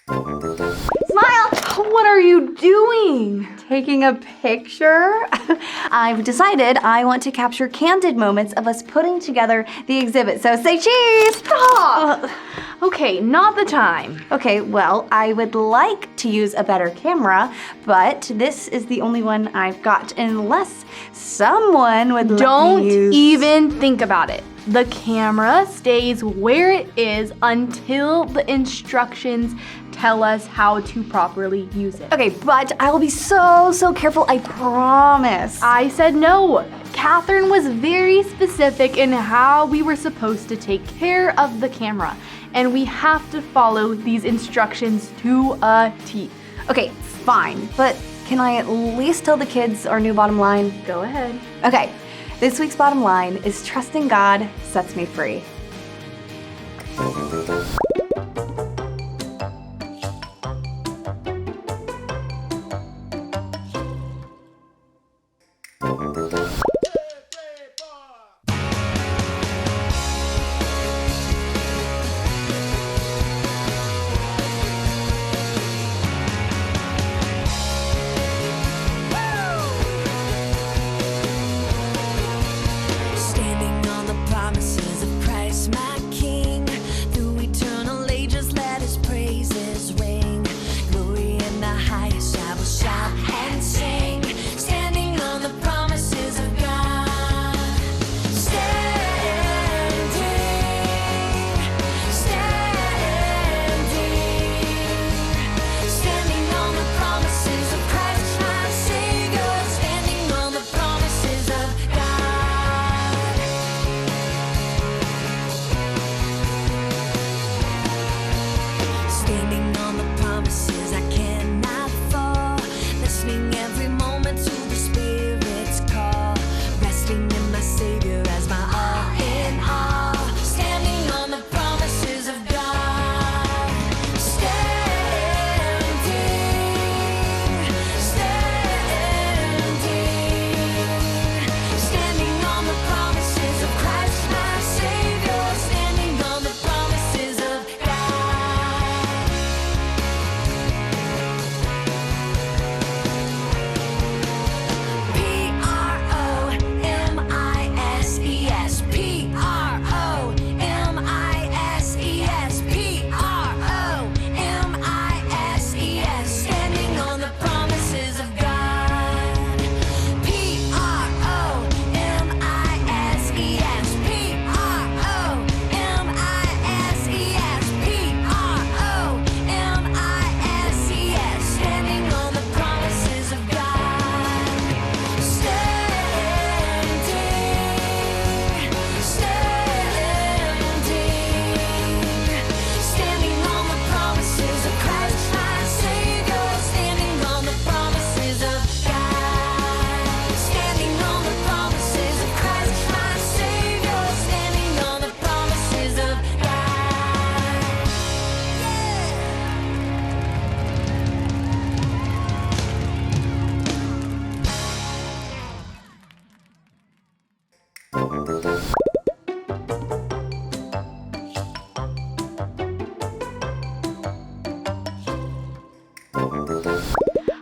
Smile! What are you doing? Taking a picture? I've decided I want to capture candid moments of us putting together the exhibit, so say cheese! Stop! Okay, not the time. Okay, well, I would like to use a better camera, but this is the only one I've got, unless someone would let Don't me use... even think about it. The camera stays where it is until the instructions tell us how to properly use it. Okay, but I will be so careful, I promise. I said no. Catherine was very specific in how we were supposed to take care of the camera, and we have to follow these instructions to a T. Okay, fine, but can I at least tell the kids our new bottom line? Go ahead. Okay, this week's bottom line is trusting God sets me free.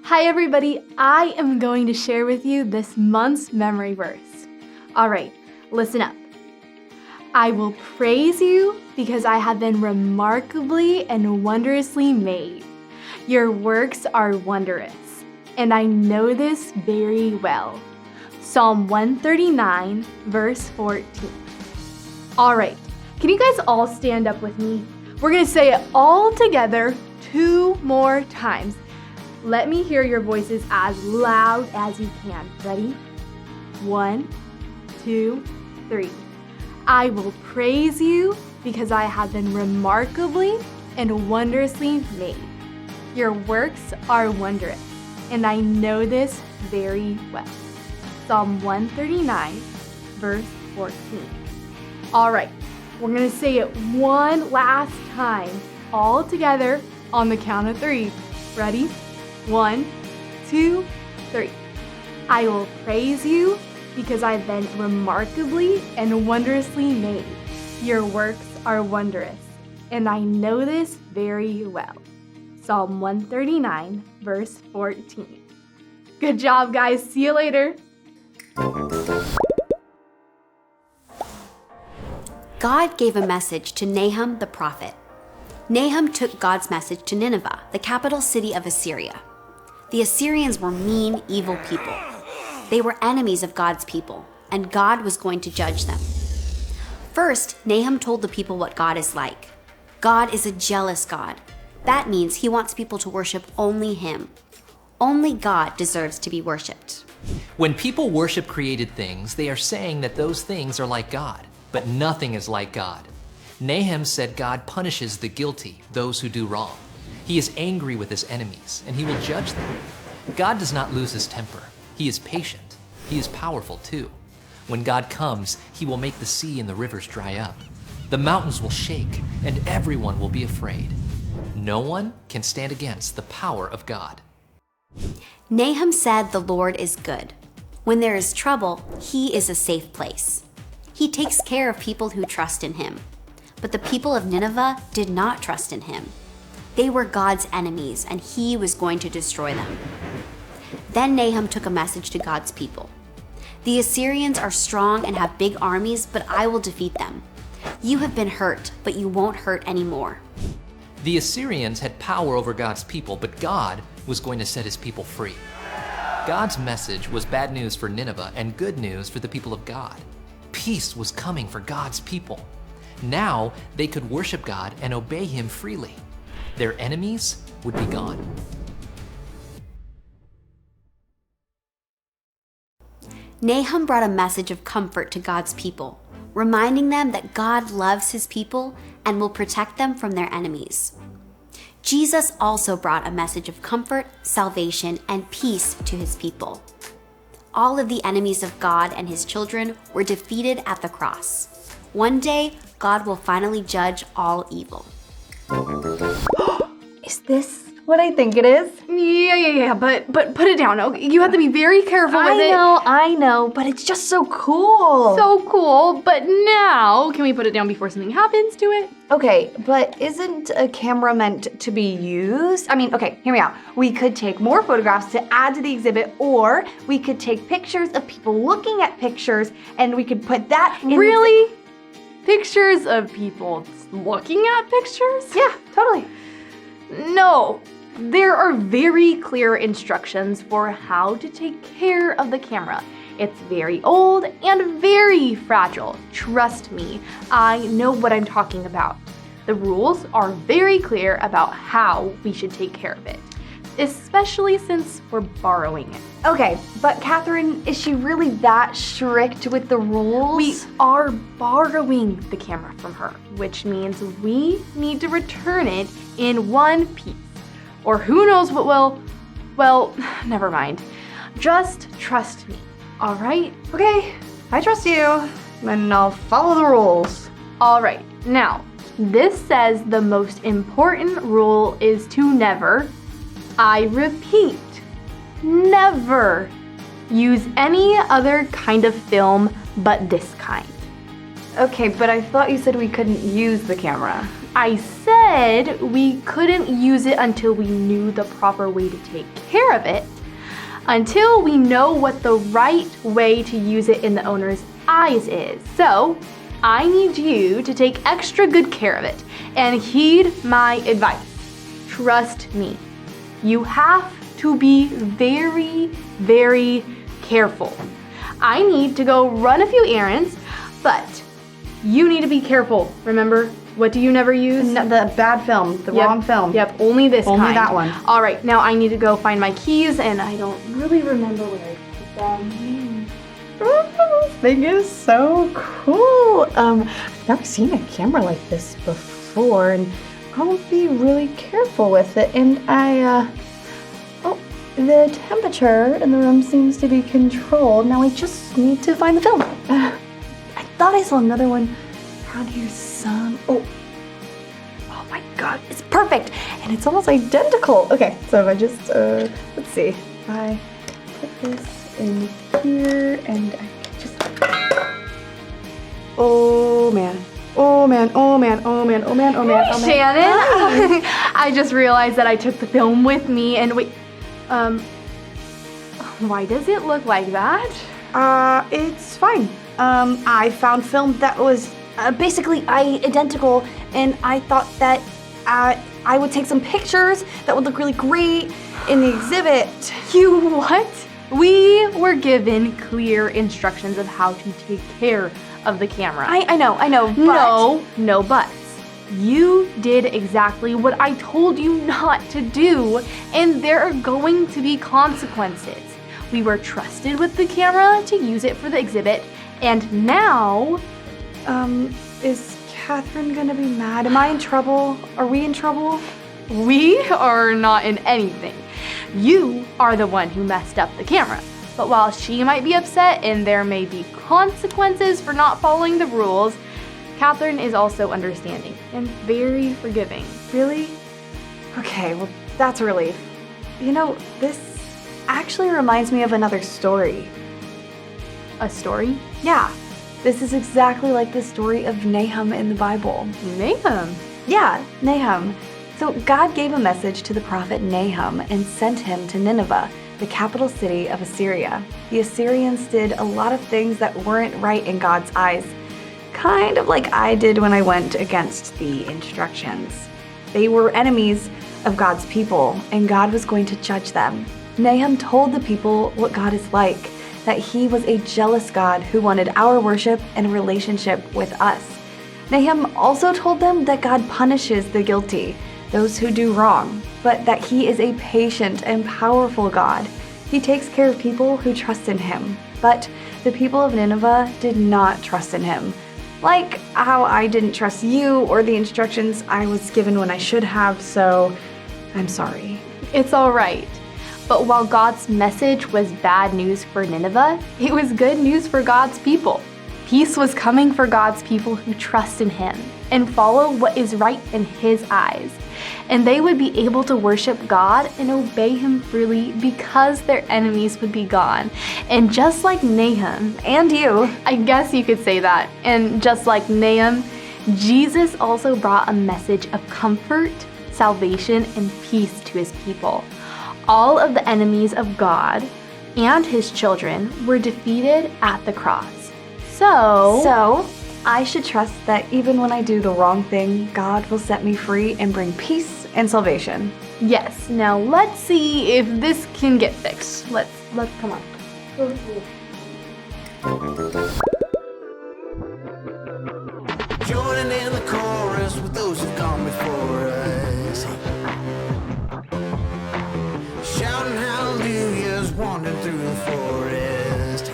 Hi everybody, I am going to share with you this month's memory verse. All right, listen up. I will praise you because I have been remarkably and wondrously made. Your works are wondrous, and I know this very well. Psalm 139, verse 14. All right, can you guys all stand up with me? We're gonna say it all together 2 more times. Let me hear your voices as loud as you can. Ready? 1, 2, 3. I will praise you because I have been remarkably and wondrously made. Your works are wondrous, and I know this very well. Psalm 139, verse 14. All right, we're gonna say it one last time, all together on the count of 3. Ready? 1, 2, 3. I will praise you because I've been remarkably and wondrously made. Your works are wondrous, and I know this very well. Psalm 139, verse 14. Good job, guys. See you later. God gave a message to Nahum the prophet. Nahum took God's message to Nineveh, the capital city of Assyria. The Assyrians were mean, evil people. They were enemies of God's people, and God was going to judge them. First, Nahum told the people what God is like. God is a jealous God. That means he wants people to worship only him. Only God deserves to be worshipped. When people worship created things, they are saying that those things are like God, but nothing is like God. Nahum said God punishes the guilty, those who do wrong. He is angry with his enemies, and he will judge them. God does not lose his temper. He is patient. He is powerful too. When God comes, he will make the sea and the rivers dry up. The mountains will shake, and everyone will be afraid. No one can stand against the power of God. Nahum said the Lord is good. When there is trouble, he is a safe place. He takes care of people who trust in him. But the people of Nineveh did not trust in him. They were God's enemies, and he was going to destroy them. Then Nahum took a message to God's people. The Assyrians are strong and have big armies, but I will defeat them. You have been hurt, but you won't hurt anymore. The Assyrians had power over God's people, but God was going to set his people free. God's message was bad news for Nineveh and good news for the people of God. Peace was coming for God's people. Now they could worship God and obey him freely. Their enemies would be gone. Nahum brought a message of comfort to God's people, reminding them that God loves his people and will protect them from their enemies. Jesus also brought a message of comfort, salvation, and peace to his people. All of the enemies of God and his children were defeated at the cross. One day, God will finally judge all evil. Is this what I think it is? Yeah, but put it down. Okay? You have to be very careful with it. I know, but it's just so cool. So cool, but now, can we put it down before something happens to it? Okay, but isn't a camera meant to be used? I mean, okay, hear me out. We could take more photographs to add to the exhibit, or we could take pictures of people looking at pictures, and we could put that in. Really? Pictures of people looking at pictures? Yeah, totally. No. There are very clear instructions for how to take care of the camera. It's very old and very fragile. Trust me, I know what I'm talking about. The rules are very clear about how we should take care of it, especially since we're borrowing it. Okay, but Catherine, is she really that strict with the rules? We are borrowing the camera from her, which means we need to return it in one piece. Or who knows what will, well, never mind. Just trust me, all right? Okay, I trust you, and I'll follow the rules. All right, now, this says the most important rule is to never, I repeat, never use any other kind of film but this kind. Okay, but I thought you said we couldn't use the camera. I said we couldn't use it until we knew the proper way to take care of it, until we know what the right way to use it in the owner's eyes is. So, I need you to take extra good care of it and heed my advice. Trust me. You have to be very, very careful. I need to go run a few errands, but you need to be careful. Remember, what do you never use? The bad film, the wrong film. Yep, only this kind. Only that one. All right, now I need to go find my keys, and I don't really remember where I put them. This thing is so cool. I've never seen a camera like this before, and I'll be really careful with it. And the temperature in the room seems to be controlled. Now I just need to find the film. I thought I saw another one around here oh my God, it's perfect, and it's almost identical. Okay, so if I just, let's see, if I put this in here, and I can just, oh man. Shannon, I just realized that I took the film with me and wait, why does it look like that? It's fine. I found film that was basically identical, and I thought that I would take some pictures that would look really great in the exhibit. You what? We were given clear instructions of how to take care of the camera. I know, but... No buts. You did exactly what I told you not to do, and there are going to be consequences. We were trusted with the camera to use it for the exhibit, and now... Is Catherine gonna be mad? Am I in trouble? Are we in trouble? We are not in anything. You are the one who messed up the camera. But while she might be upset and there may be consequences for not following the rules, Catherine is also understanding and very forgiving. Really? Okay, well, that's a relief. You know, this actually reminds me of another story. A story? Yeah, this is exactly like the story of Nahum in the Bible. Nahum? Yeah, Nahum. So God gave a message to the prophet Nahum and sent him to Nineveh, the capital city of Assyria. The Assyrians did a lot of things that weren't right in God's eyes, kind of like I did when I went against the instructions. They were enemies of God's people, and God was going to judge them. Nahum told the people what God is like, that he was a jealous God who wanted our worship and relationship with us. Nahum also told them that God punishes the guilty, those who do wrong, but that he is a patient and powerful God. He takes care of people who trust in him. But the people of Nineveh did not trust in him. Like how I didn't trust you or the instructions I was given when I should have, so I'm sorry. It's all right. But while God's message was bad news for Nineveh, it was good news for God's people. Peace was coming for God's people who trust in him and follow what is right in his eyes. And they would be able to worship God and obey him freely because their enemies would be gone. And just like Nahum, And you. I guess you could say that, and just like Nahum, Jesus also brought a message of comfort, salvation, and peace to his people. All of the enemies of God and his children were defeated at the cross. So I should trust that even when I do the wrong thing, God will set me free and bring peace and salvation. yes, now let's see if this can get fixed. Let's come on. Joining in the chorus with those who've gone before us, shouting hallelujahs, wandering through the forest.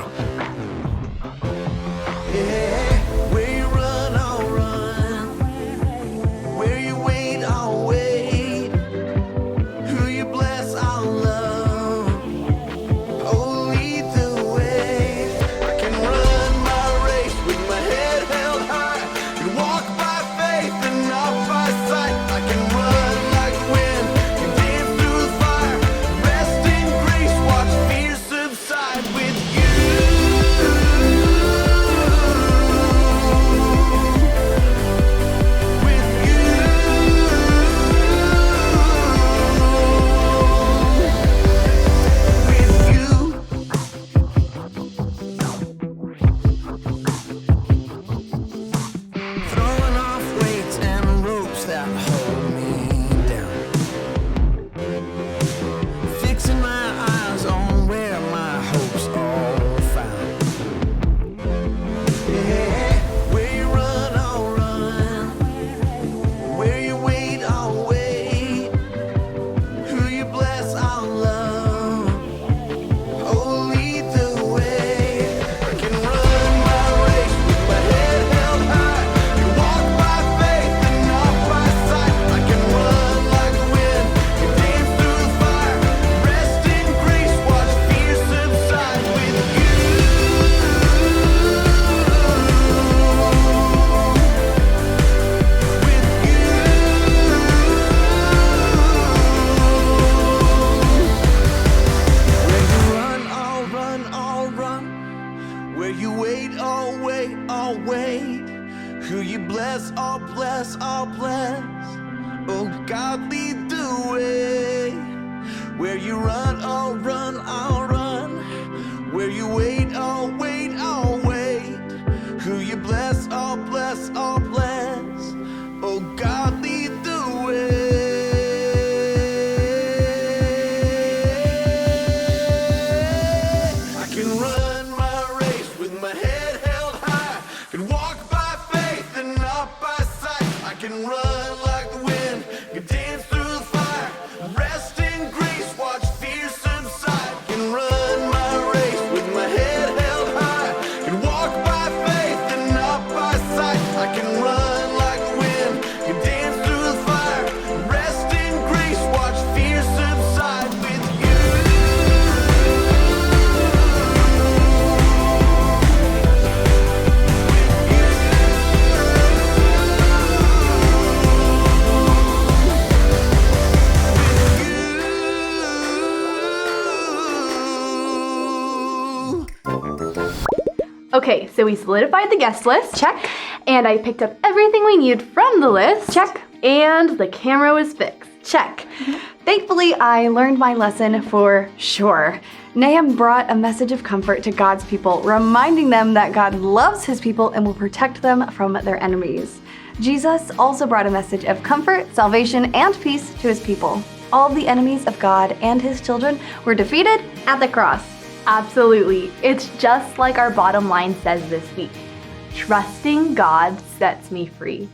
Yeah, where you run, I'll run. Where you wait, I'll wait. Who you bless, I'll love. Oh, lead the way. I can run my Okay, so we solidified the guest list. Check. And I picked up everything we need from the list. Check. And the camera was fixed. Check. Thankfully, I learned my lesson for sure. Nahum brought a message of comfort to God's people, reminding them that God loves his people and will protect them from their enemies. Jesus also brought a message of comfort, salvation, and peace to his people. All the enemies of God and his children were defeated at the cross. Absolutely. It's just like our bottom line says this week. Trusting God sets me free.